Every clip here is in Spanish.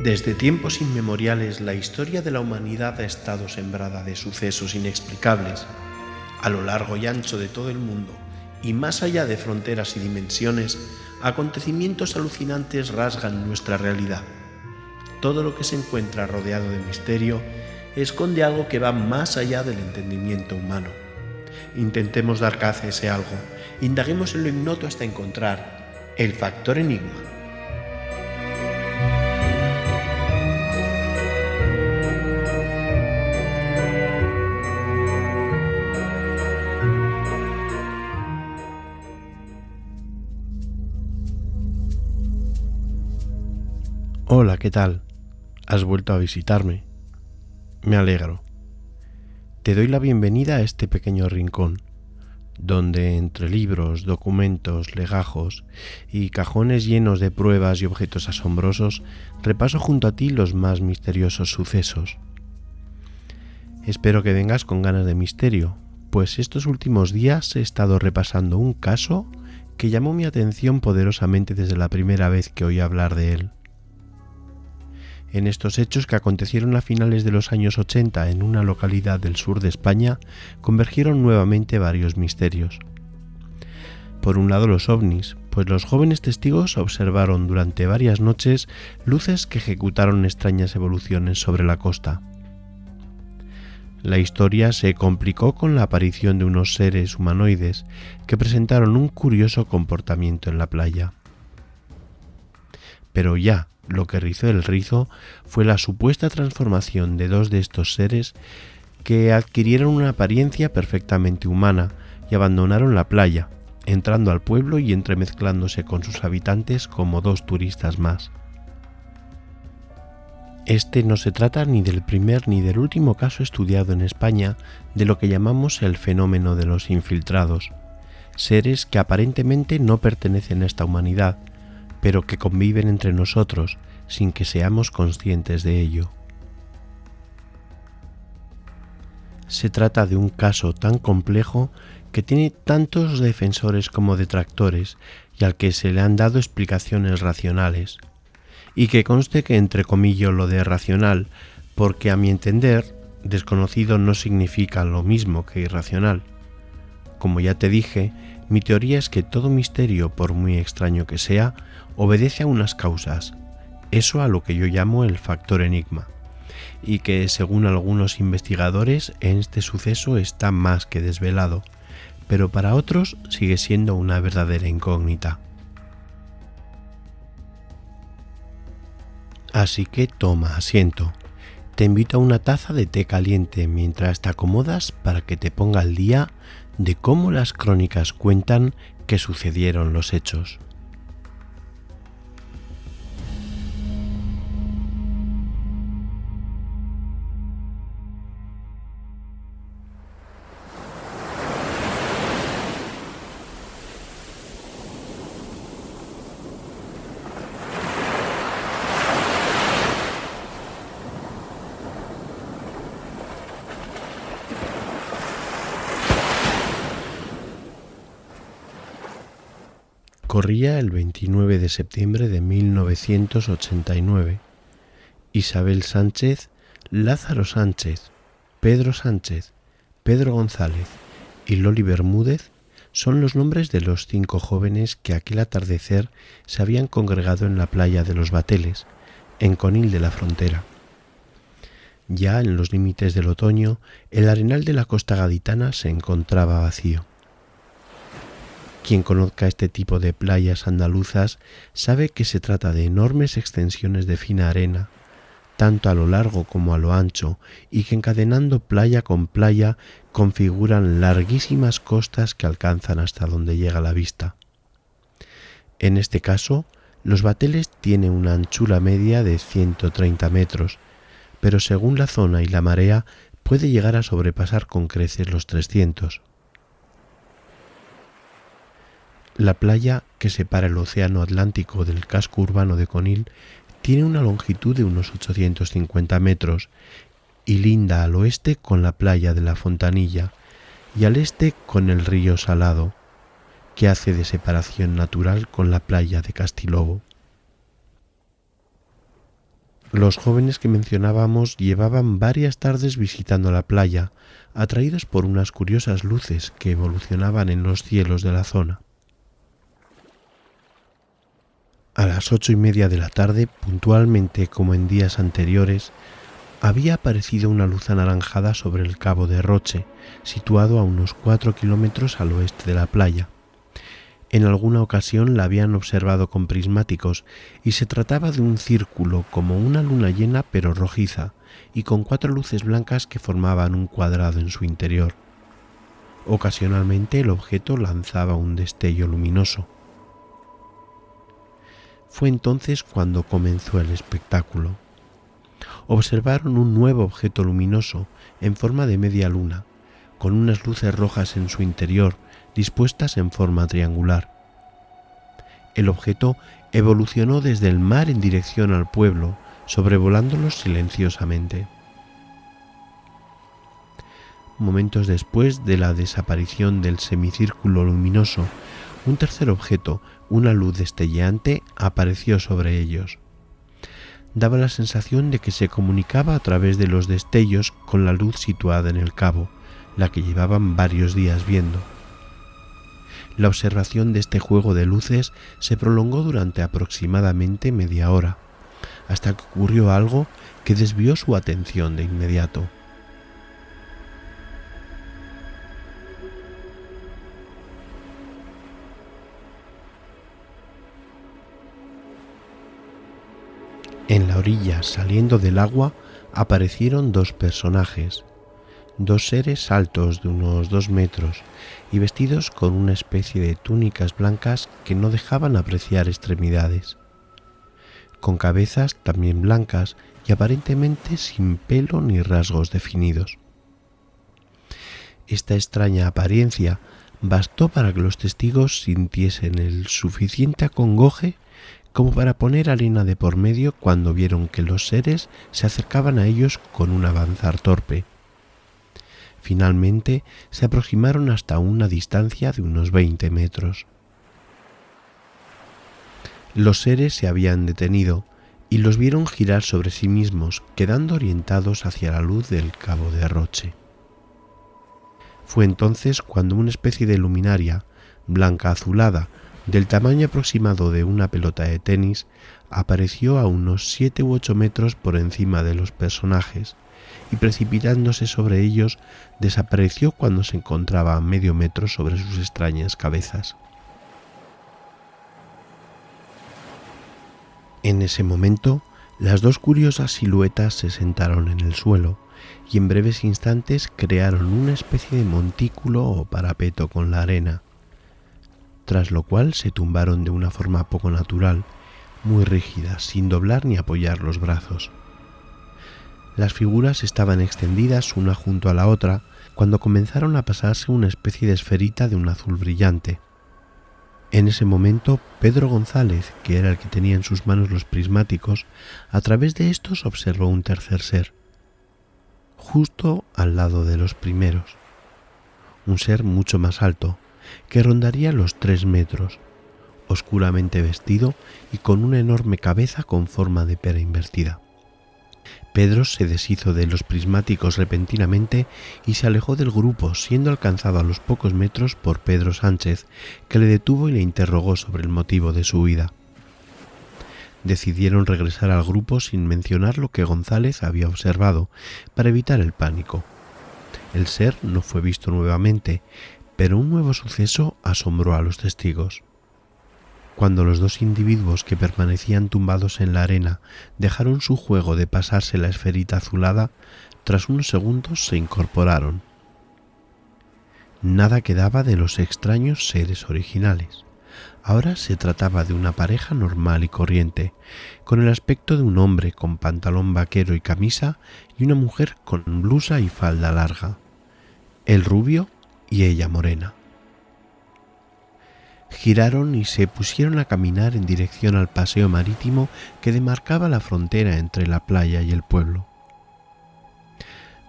Desde tiempos inmemoriales la historia de la humanidad ha estado sembrada de sucesos inexplicables. A lo largo y ancho de todo el mundo, y más allá de fronteras y dimensiones, acontecimientos alucinantes rasgan nuestra realidad. Todo lo que se encuentra rodeado de misterio esconde algo que va más allá del entendimiento humano. Intentemos dar caza a ese algo, indaguemos en lo ignoto hasta encontrar el factor enigma. Hola, ¿qué tal? ¿Has vuelto a visitarme? Me alegro. Te doy la bienvenida a este pequeño rincón, donde entre libros, documentos, legajos y cajones llenos de pruebas y objetos asombrosos, repaso junto a ti los más misteriosos sucesos. Espero que vengas con ganas de misterio, pues estos últimos días he estado repasando un caso que llamó mi atención poderosamente desde la primera vez que oí hablar de él. En estos hechos que acontecieron a finales de los años 80 en una localidad del sur de España, convergieron nuevamente varios misterios. Por un lado los ovnis, pues los jóvenes testigos observaron durante varias noches luces que ejecutaron extrañas evoluciones sobre la costa. La historia se complicó con la aparición de unos seres humanoides que presentaron un curioso comportamiento en la playa. Pero ya lo que rizó el rizo fue la supuesta transformación de dos de estos seres que adquirieron una apariencia perfectamente humana y abandonaron la playa, entrando al pueblo y entremezclándose con sus habitantes como dos turistas más. Este no se trata ni del primer ni del último caso estudiado en España de lo que llamamos el fenómeno de los infiltrados, seres que aparentemente no pertenecen a esta humanidad, pero que conviven entre nosotros sin que seamos conscientes de ello. Se trata de un caso tan complejo que tiene tantos defensores como detractores y al que se le han dado explicaciones racionales. Y que conste que entrecomillo lo de racional, porque a mi entender, desconocido no significa lo mismo que irracional. Como ya te dije, mi teoría es que todo misterio, por muy extraño que sea, obedece a unas causas, eso a lo que yo llamo el factor enigma, y que según algunos investigadores en este suceso está más que desvelado, pero para otros sigue siendo una verdadera incógnita. Así que toma asiento, te invito a una taza de té caliente mientras te acomodas para que te ponga al día de cómo las crónicas cuentan que sucedieron los hechos. Corría el 29 de septiembre de 1989. Isabel Sánchez, Lázaro Sánchez, Pedro Sánchez, Pedro González y Loli Bermúdez son los nombres de los 5 jóvenes que aquel atardecer se habían congregado en la playa de Los Bateles, en Conil de la Frontera. Ya en los límites del otoño, el arenal de la costa gaditana se encontraba vacío. Quien conozca este tipo de playas andaluzas sabe que se trata de enormes extensiones de fina arena, tanto a lo largo como a lo ancho, y que encadenando playa con playa configuran larguísimas costas que alcanzan hasta donde llega la vista. En este caso, Los Bateles tiene una anchura media de 130 metros, pero según la zona y la marea puede llegar a sobrepasar con creces los 300. La playa que separa el océano Atlántico del casco urbano de Conil tiene una longitud de unos 850 metros y linda al oeste con la playa de la Fontanilla y al este con el río Salado, que hace de separación natural con la playa de Castilobo. Los jóvenes que mencionábamos llevaban varias tardes visitando la playa, atraídos por unas curiosas luces que evolucionaban en los cielos de la zona. A las 8:30 de la tarde, puntualmente como en días anteriores, había aparecido una luz anaranjada sobre el cabo de Roche, situado a unos 4 kilómetros al oeste de la playa. En alguna ocasión la habían observado con prismáticos y se trataba de un círculo como una luna llena pero rojiza y con 4 luces blancas que formaban un cuadrado en su interior. Ocasionalmente el objeto lanzaba un destello luminoso. Fue entonces cuando comenzó el espectáculo. Observaron un nuevo objeto luminoso en forma de media luna, con unas luces rojas en su interior dispuestas en forma triangular. El objeto evolucionó desde el mar en dirección al pueblo, sobrevolándolos silenciosamente. Momentos después de la desaparición del semicírculo luminoso, un tercer objeto, una luz destelleante, apareció sobre ellos. Daba la sensación de que se comunicaba a través de los destellos con la luz situada en el cabo, la que llevaban varios días viendo. La observación de este juego de luces se prolongó durante aproximadamente media hora, hasta que ocurrió algo que desvió su atención de inmediato. En la orilla, saliendo del agua, aparecieron 2 personajes, 2 seres altos de unos 2 metros y vestidos con una especie de túnicas blancas que no dejaban apreciar extremidades, con cabezas también blancas y aparentemente sin pelo ni rasgos definidos. Esta extraña apariencia bastó para que los testigos sintiesen el suficiente acongoje como para poner arena de por medio cuando vieron que los seres se acercaban a ellos con un avanzar torpe. Finalmente se aproximaron hasta una distancia de unos 20 metros. Los seres se habían detenido y los vieron girar sobre sí mismos, quedando orientados hacia la luz del cabo de Roche. Fue entonces cuando una especie de luminaria, blanca azulada, del tamaño aproximado de una pelota de tenis, apareció a unos 7 u 8 metros por encima de los personajes y, precipitándose sobre ellos, desapareció cuando se encontraba a medio metro sobre sus extrañas cabezas. En ese momento, las 2 curiosas siluetas se sentaron en el suelo y en breves instantes crearon una especie de montículo o parapeto con la arena, tras lo cual se tumbaron de una forma poco natural, muy rígida, sin doblar ni apoyar los brazos. Las figuras estaban extendidas una junto a la otra cuando comenzaron a pasarse una especie de esferita de un azul brillante. En ese momento, Pedro González, que era el que tenía en sus manos los prismáticos, a través de estos observó un tercer ser, justo al lado de los primeros. Un ser mucho más alto, que rondaría los 3 metros, oscuramente vestido y con una enorme cabeza con forma de pera invertida. Pedro se deshizo de los prismáticos repentinamente y se alejó del grupo, siendo alcanzado a los pocos metros por Pedro Sánchez, que le detuvo y le interrogó sobre el motivo de su huida. Decidieron regresar al grupo sin mencionar lo que González había observado, para evitar el pánico. El ser no fue visto nuevamente, pero un nuevo suceso asombró a los testigos. Cuando los 2 individuos que permanecían tumbados en la arena dejaron su juego de pasarse la esferita azulada, tras unos segundos se incorporaron. Nada quedaba de los extraños seres originales. Ahora se trataba de una pareja normal y corriente, con el aspecto de un hombre con pantalón vaquero y camisa y una mujer con blusa y falda larga, él rubio y ella morena. Giraron y se pusieron a caminar en dirección al paseo marítimo que demarcaba la frontera entre la playa y el pueblo.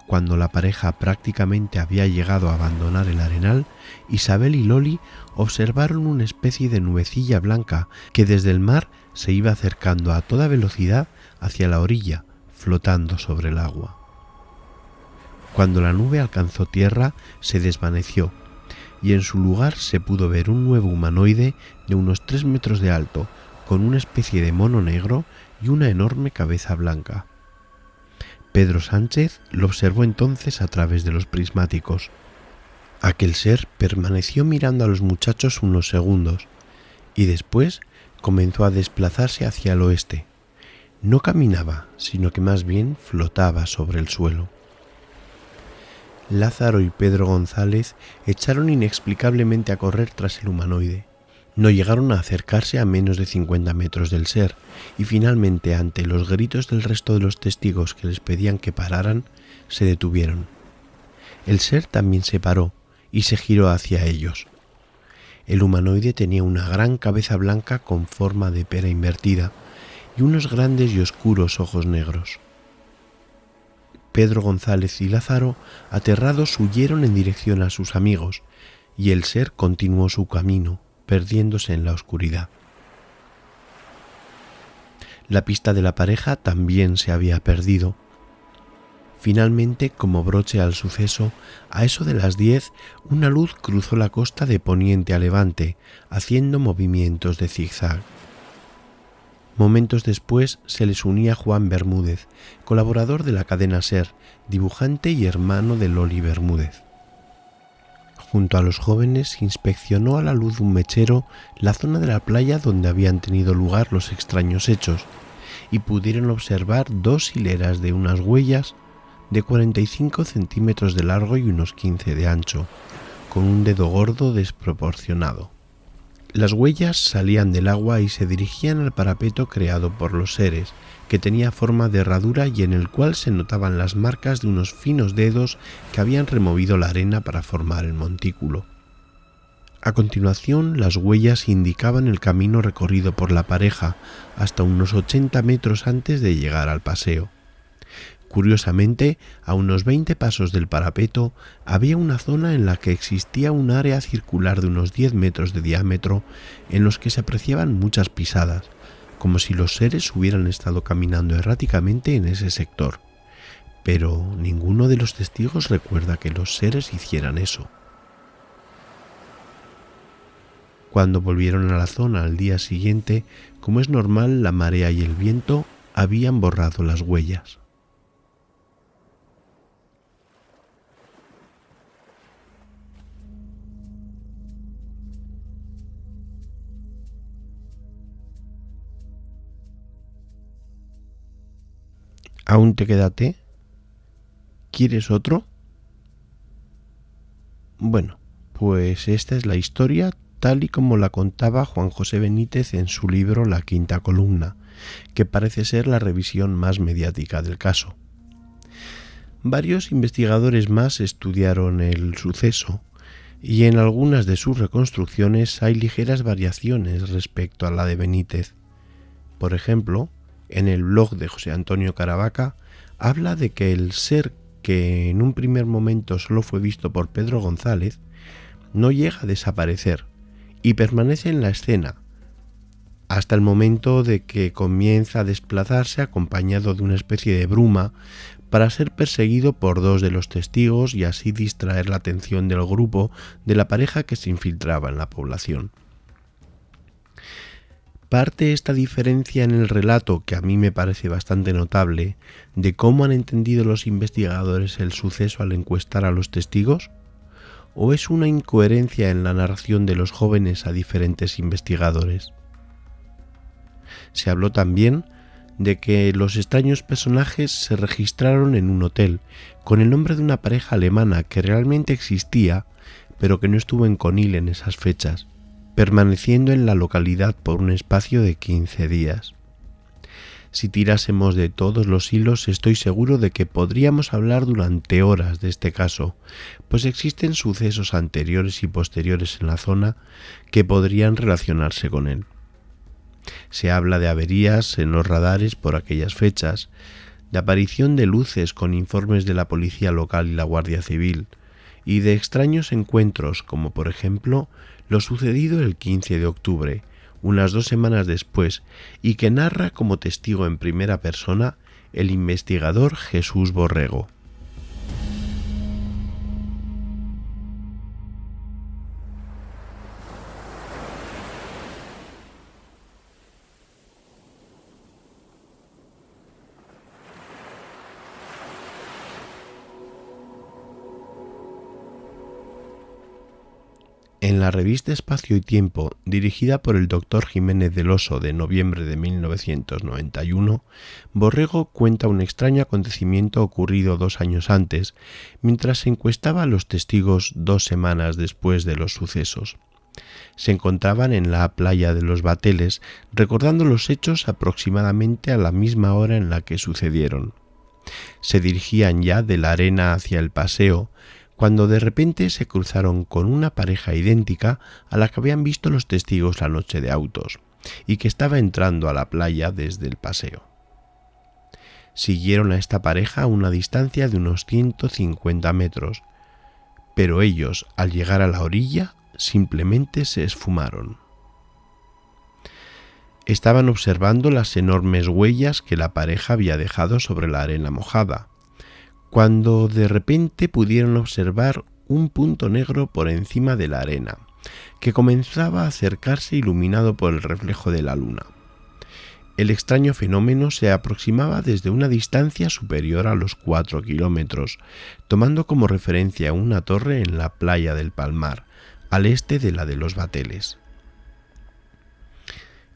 Cuando la pareja prácticamente había llegado a abandonar el arenal, Isabel y Loli observaron una especie de nubecilla blanca que desde el mar se iba acercando a toda velocidad hacia la orilla, flotando sobre el agua. Cuando la nube alcanzó tierra, se desvaneció, y en su lugar se pudo ver un nuevo humanoide de unos 3 metros de alto, con una especie de mono negro y una enorme cabeza blanca. Pedro Sánchez lo observó entonces a través de los prismáticos. Aquel ser permaneció mirando a los muchachos unos segundos, y después comenzó a desplazarse hacia el oeste. No caminaba, sino que más bien flotaba sobre el suelo. Lázaro y Pedro González echaron inexplicablemente a correr tras el humanoide. No llegaron a acercarse a menos de 50 metros del ser, y finalmente, ante los gritos del resto de los testigos que les pedían que pararan, se detuvieron. El ser también se paró y se giró hacia ellos. El humanoide tenía una gran cabeza blanca con forma de pera invertida y unos grandes y oscuros ojos negros. Pedro González y Lázaro, aterrados, huyeron en dirección a sus amigos, y el ser continuó su camino, perdiéndose en la oscuridad. La pista de la pareja también se había perdido. Finalmente, como broche al suceso, a eso de las 10, una luz cruzó la costa de poniente a levante, haciendo movimientos de zigzag. Momentos después se les unía Juan Bermúdez, colaborador de la cadena SER, dibujante y hermano de Loli Bermúdez. Junto a los jóvenes inspeccionó a la luz de un mechero la zona de la playa donde habían tenido lugar los extraños hechos, y pudieron observar 2 hileras de unas huellas de 45 centímetros de largo y unos 15 de ancho, con un dedo gordo desproporcionado. Las huellas salían del agua y se dirigían al parapeto creado por los seres, que tenía forma de herradura y en el cual se notaban las marcas de unos finos dedos que habían removido la arena para formar el montículo. A continuación, las huellas indicaban el camino recorrido por la pareja hasta unos 80 metros antes de llegar al paseo. Curiosamente, a unos 20 pasos del parapeto había una zona en la que existía un área circular de unos 10 metros de diámetro en los que se apreciaban muchas pisadas, como si los seres hubieran estado caminando erráticamente en ese sector. Pero ninguno de los testigos recuerda que los seres hicieran eso. Cuando volvieron a la zona al día siguiente, como es normal, la marea y el viento habían borrado las huellas. ¿Aún te queda té? ¿Quieres otro? Bueno, pues esta es la historia tal y como la contaba Juan José Benítez en su libro La Quinta Columna, que parece ser la revisión más mediática del caso. Varios investigadores más estudiaron el suceso y en algunas de sus reconstrucciones hay ligeras variaciones respecto a la de Benítez. Por ejemplo, en el blog de José Antonio Caravaca habla de que el ser que en un primer momento solo fue visto por Pedro González no llega a desaparecer y permanece en la escena hasta el momento de que comienza a desplazarse acompañado de una especie de bruma para ser perseguido por 2 de los testigos y así distraer la atención del grupo de la pareja que se infiltraba en la población. Parte esta diferencia en el relato, que a mí me parece bastante notable, de cómo han entendido los investigadores el suceso al encuestar a los testigos, o es una incoherencia en la narración de los jóvenes a diferentes investigadores. Se habló también de que los extraños personajes se registraron en un hotel con el nombre de una pareja alemana que realmente existía, pero que no estuvo en Conil en esas fechas, permaneciendo en la localidad por un espacio de 15 días. Si tirásemos de todos los hilos, estoy seguro de que podríamos hablar durante horas de este caso, pues existen sucesos anteriores y posteriores en la zona que podrían relacionarse con él. Se habla de averías en los radares por aquellas fechas, de aparición de luces con informes de la policía local y la Guardia Civil, y de extraños encuentros como por ejemplo lo sucedido el 15 de octubre, unas 2 semanas después, y que narra como testigo en primera persona el investigador Jesús Borrego. En la revista Espacio y Tiempo, dirigida por el Dr. Jiménez del Oso de noviembre de 1991, Borrego cuenta un extraño acontecimiento ocurrido 2 años antes, mientras se encuestaba a los testigos 2 semanas después de los sucesos. Se encontraban en la playa de los Bateles, recordando los hechos aproximadamente a la misma hora en la que sucedieron. Se dirigían ya de la arena hacia el paseo, cuando de repente se cruzaron con una pareja idéntica a la que habían visto los testigos la noche de autos, y que estaba entrando a la playa desde el paseo. Siguieron a esta pareja a una distancia de unos 150 metros, pero ellos, al llegar a la orilla, simplemente se esfumaron. Estaban observando las enormes huellas que la pareja había dejado sobre la arena mojada, cuando de repente pudieron observar un punto negro por encima de la arena, que comenzaba a acercarse iluminado por el reflejo de la luna. El extraño fenómeno se aproximaba desde una distancia superior a los 4 kilómetros, tomando como referencia una torre en la playa del Palmar, al este de la de los Bateles.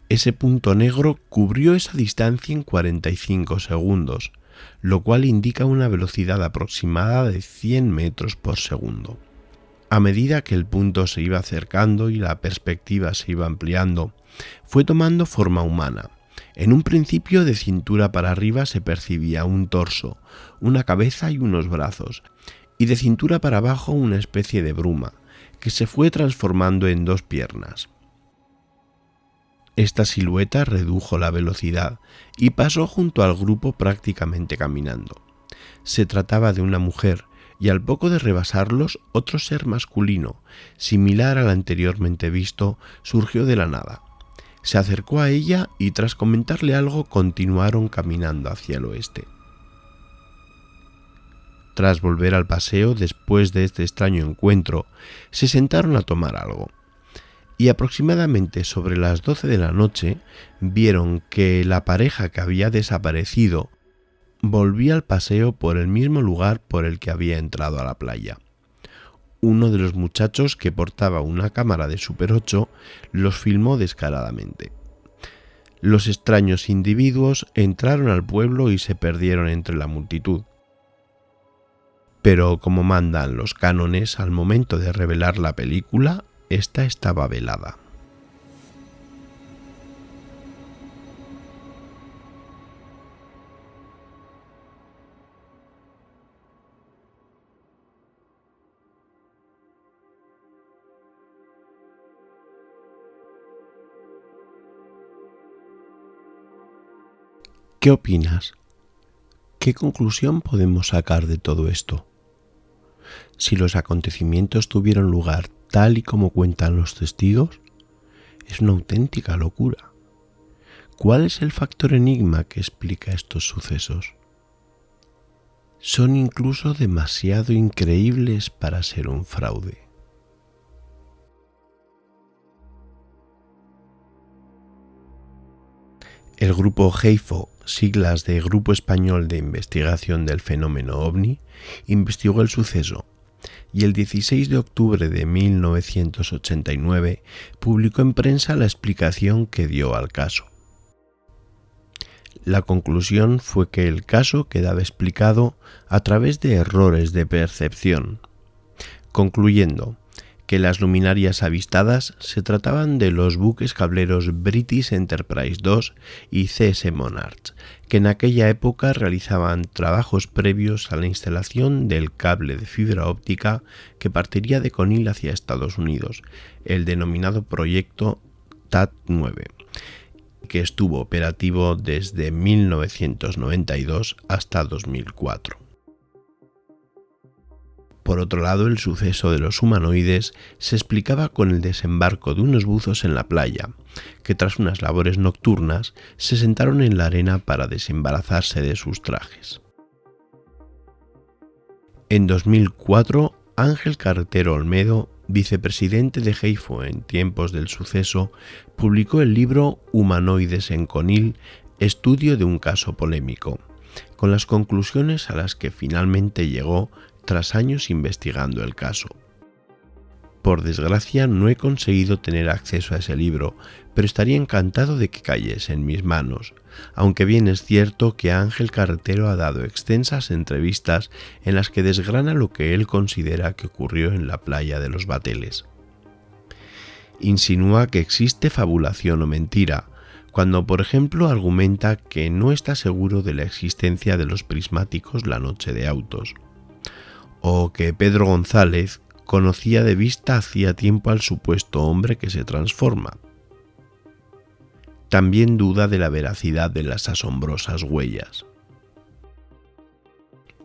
Ese punto negro cubrió esa distancia en 45 segundos, lo cual indica una velocidad aproximada de 100 metros por segundo. A medida que el punto se iba acercando y la perspectiva se iba ampliando, fue tomando forma humana. En un principio, de cintura para arriba se percibía un torso, una cabeza y unos brazos, y de cintura para abajo una especie de bruma, que se fue transformando en 2 piernas. Esta silueta redujo la velocidad y pasó junto al grupo prácticamente caminando. Se trataba de una mujer y al poco de rebasarlos, otro ser masculino, similar al anteriormente visto, surgió de la nada. Se acercó a ella y tras comentarle algo continuaron caminando hacia el oeste. Tras volver al paseo después de este extraño encuentro, se sentaron a tomar algo. Y aproximadamente sobre las 12 de la noche vieron que la pareja que había desaparecido volvía al paseo por el mismo lugar por el que había entrado a la playa. Uno de los muchachos, que portaba una cámara de Super 8, los filmó descaradamente. Los extraños individuos entraron al pueblo y se perdieron entre la multitud. Pero como mandan los cánones, al momento de revelar la película, esta estaba velada. ¿Qué opinas? ¿Qué conclusión podemos sacar de todo esto? Si los acontecimientos tuvieron lugar tal y como cuentan los testigos, es una auténtica locura. ¿Cuál es el factor enigma que explica estos sucesos? Son incluso demasiado increíbles para ser un fraude. El grupo GEIFO, siglas de Grupo Español de Investigación del Fenómeno OVNI, investigó el suceso y el 16 de octubre de 1989 publicó en prensa la explicación que dio al caso. La conclusión fue que el caso quedaba explicado a través de errores de percepción, concluyendo que las luminarias avistadas se trataban de los buques cableros British Enterprise 2 y CS Monarch, que en aquella época realizaban trabajos previos a la instalación del cable de fibra óptica que partiría de Conil hacia Estados Unidos, el denominado proyecto TAT-9, que estuvo operativo desde 1992 hasta 2004. Por otro lado, el suceso de los humanoides se explicaba con el desembarco de unos buzos en la playa, que tras unas labores nocturnas se sentaron en la arena para desembarazarse de sus trajes. En 2004, Ángel Carretero Olmedo, vicepresidente de GEIFO en tiempos del suceso, publicó el libro Humanoides en Conil, estudio de un caso polémico, con las conclusiones a las que finalmente llegó tras años investigando el caso. Por desgracia no he conseguido tener acceso a ese libro, pero estaría encantado de que cayese en mis manos, aunque bien es cierto que Ángel Carretero ha dado extensas entrevistas en las que desgrana lo que él considera que ocurrió en la playa de los Bateles. Insinúa que existe fabulación o mentira, cuando por ejemplo argumenta que no está seguro de la existencia de los prismáticos la noche de autos, o que Pedro González conocía de vista hacía tiempo al supuesto hombre que se transforma. También duda de la veracidad de las asombrosas huellas.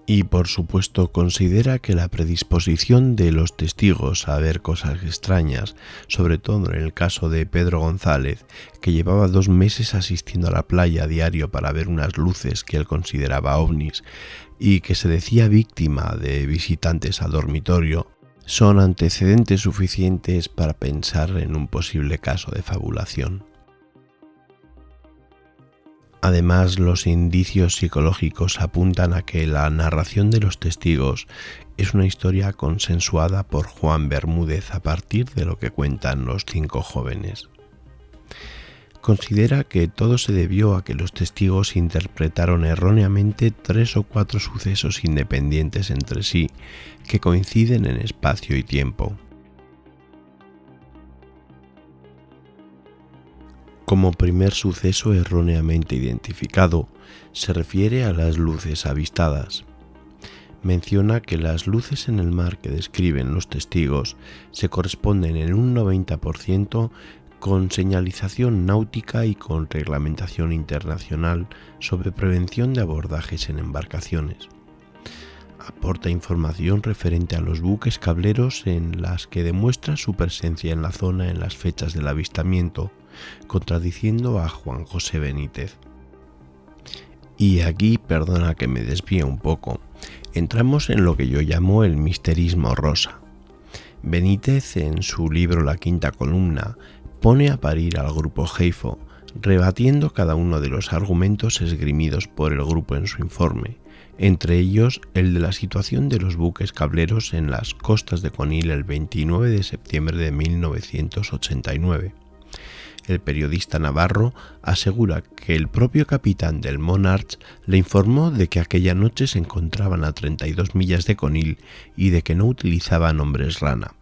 Y por supuesto considera que la predisposición de los testigos a ver cosas extrañas, sobre todo en el caso de Pedro González, que llevaba 2 meses asistiendo a la playa a diario para ver unas luces que él consideraba ovnis y que se decía víctima de visitantes al dormitorio, son antecedentes suficientes para pensar en un posible caso de fabulación. Además, los indicios psicológicos apuntan a que la narración de los testigos es una historia consensuada por Juan Bermúdez a partir de lo que cuentan los 5 jóvenes. Considera que todo se debió a que los testigos interpretaron erróneamente 3 o 4 sucesos independientes entre sí, que coinciden en espacio y tiempo. Como primer suceso erróneamente identificado, se refiere a las luces avistadas. Menciona que las luces en el mar que describen los testigos se corresponden en un 90% con señalización náutica y con reglamentación internacional sobre prevención de abordajes en embarcaciones. Aporta información referente a los buques cableros en las que demuestra su presencia en la zona en las fechas del avistamiento, contradiciendo a Juan José Benítez. Y aquí, perdona que me desvíe un poco, entramos en lo que yo llamo el misterismo rosa. Benítez, en su libro La Quinta Columna, pone a parir al grupo GEIFO, rebatiendo cada uno de los argumentos esgrimidos por el grupo en su informe, entre ellos el de la situación de los buques cableros en las costas de Conil el 29 de septiembre de 1989. El periodista navarro asegura que el propio capitán del Monarch le informó de que aquella noche se encontraban a 32 millas de Conil y de que no utilizaban hombres rana.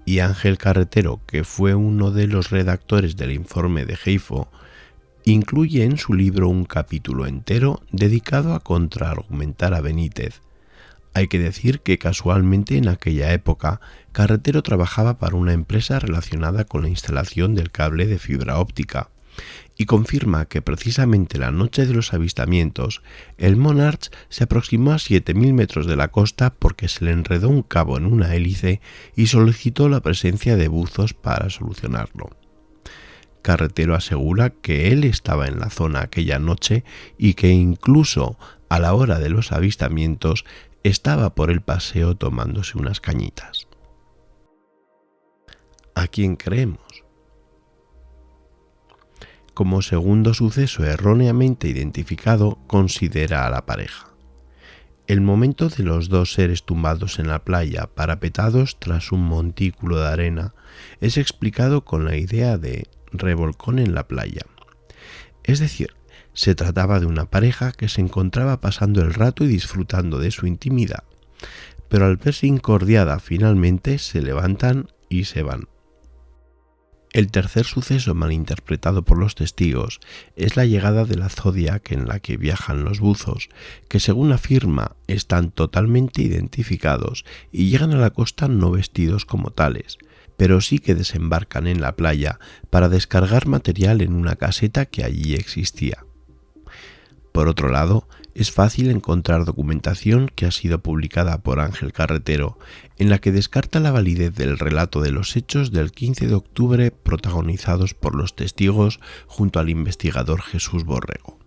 Y Ángel Carretero, que fue uno de los redactores del informe de GEIFO, incluye en su libro un capítulo entero dedicado a contraargumentar a Benítez. Hay que decir que casualmente en aquella época Carretero trabajaba para una empresa relacionada con la instalación del cable de fibra óptica y confirma que precisamente la noche de los avistamientos el Monarch se aproximó a 7.000 metros de la costa porque se le enredó un cabo en una hélice y solicitó la presencia de buzos para solucionarlo. Carretero asegura que él estaba en la zona aquella noche y que incluso a la hora de los avistamientos estaba por el paseo tomándose unas cañitas. ¿A quién creemos? Como segundo suceso erróneamente identificado, considera a la pareja. El momento de los 2 seres tumbados en la playa, parapetados tras un montículo de arena, es explicado con la idea de revolcón en la playa. Es decir, se trataba de una pareja que se encontraba pasando el rato y disfrutando de su intimidad, pero al verse incordiada finalmente se levantan y se van. El tercer suceso malinterpretado por los testigos es la llegada de la Zodiac en la que viajan los buzos, que según afirma están totalmente identificados y llegan a la costa no vestidos como tales, pero sí que desembarcan en la playa para descargar material en una caseta que allí existía. Por otro lado, es fácil encontrar documentación que ha sido publicada por Ángel Carretero, en la que descarta la validez del relato de los hechos del 15 de octubre protagonizados por los testigos junto al investigador Jesús Borrego.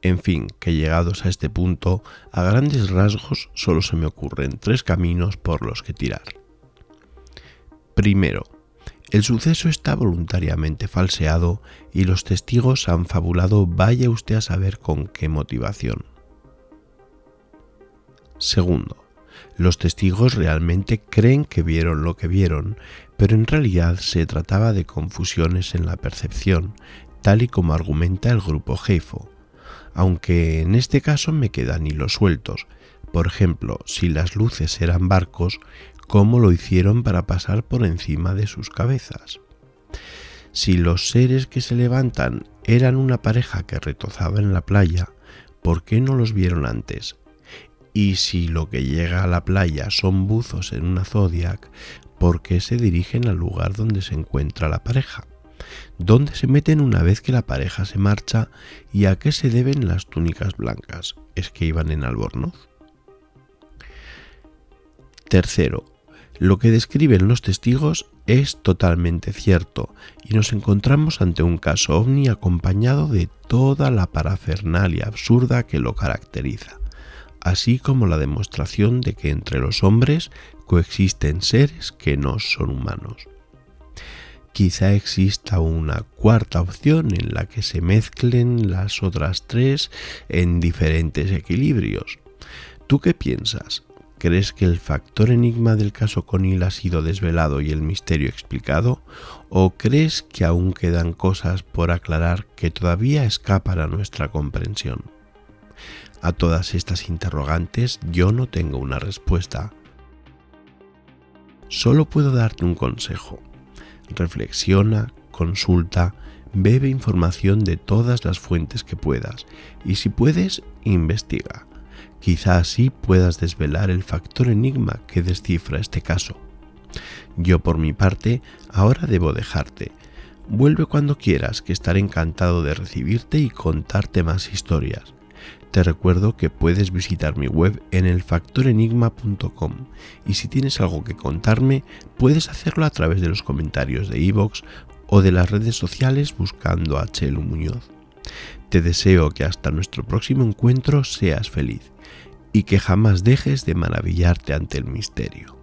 En fin, que llegados a este punto, a grandes rasgos solo se me ocurren 3 caminos por los que tirar. Primero, el suceso está voluntariamente falseado y los testigos han fabulado, vaya usted a saber con qué motivación. Segundo, los testigos realmente creen que vieron lo que vieron, pero en realidad se trataba de confusiones en la percepción, tal y como argumenta el grupo Geifo, aunque en este caso me quedan hilos sueltos. Por ejemplo, si las luces eran barcos, ¿cómo lo hicieron para pasar por encima de sus cabezas? Si los seres que se levantan eran una pareja que retozaba en la playa, ¿por qué no los vieron antes? Y si lo que llega a la playa son buzos en una Zodiac, ¿por qué se dirigen al lugar donde se encuentra la pareja? ¿Dónde se meten una vez que la pareja se marcha y a qué se deben las túnicas blancas? ¿Es que iban en albornoz? Tercero, lo que describen los testigos es totalmente cierto y nos encontramos ante un caso ovni acompañado de toda la parafernalia absurda que lo caracteriza, así como la demostración de que entre los hombres coexisten seres que no son humanos. Quizá exista una cuarta opción en la que se mezclen las otras 3 en diferentes equilibrios. ¿Tú qué piensas? ¿Crees que el factor enigma del caso Conil ha sido desvelado y el misterio explicado? ¿O crees que aún quedan cosas por aclarar que todavía escapan a nuestra comprensión? A todas estas interrogantes yo no tengo una respuesta. Solo puedo darte un consejo. Reflexiona, consulta, bebe información de todas las fuentes que puedas y si puedes, investiga. Quizá así puedas desvelar el factor enigma que descifra este caso. Yo por mi parte ahora debo dejarte. Vuelve cuando quieras, que estaré encantado de recibirte y contarte más historias. Te recuerdo que puedes visitar mi web en elfactorenigma.com y si tienes algo que contarme, puedes hacerlo a través de los comentarios de iVoox o de las redes sociales buscando a Chelu Muñoz. Te deseo que hasta nuestro próximo encuentro seas feliz y que jamás dejes de maravillarte ante el misterio.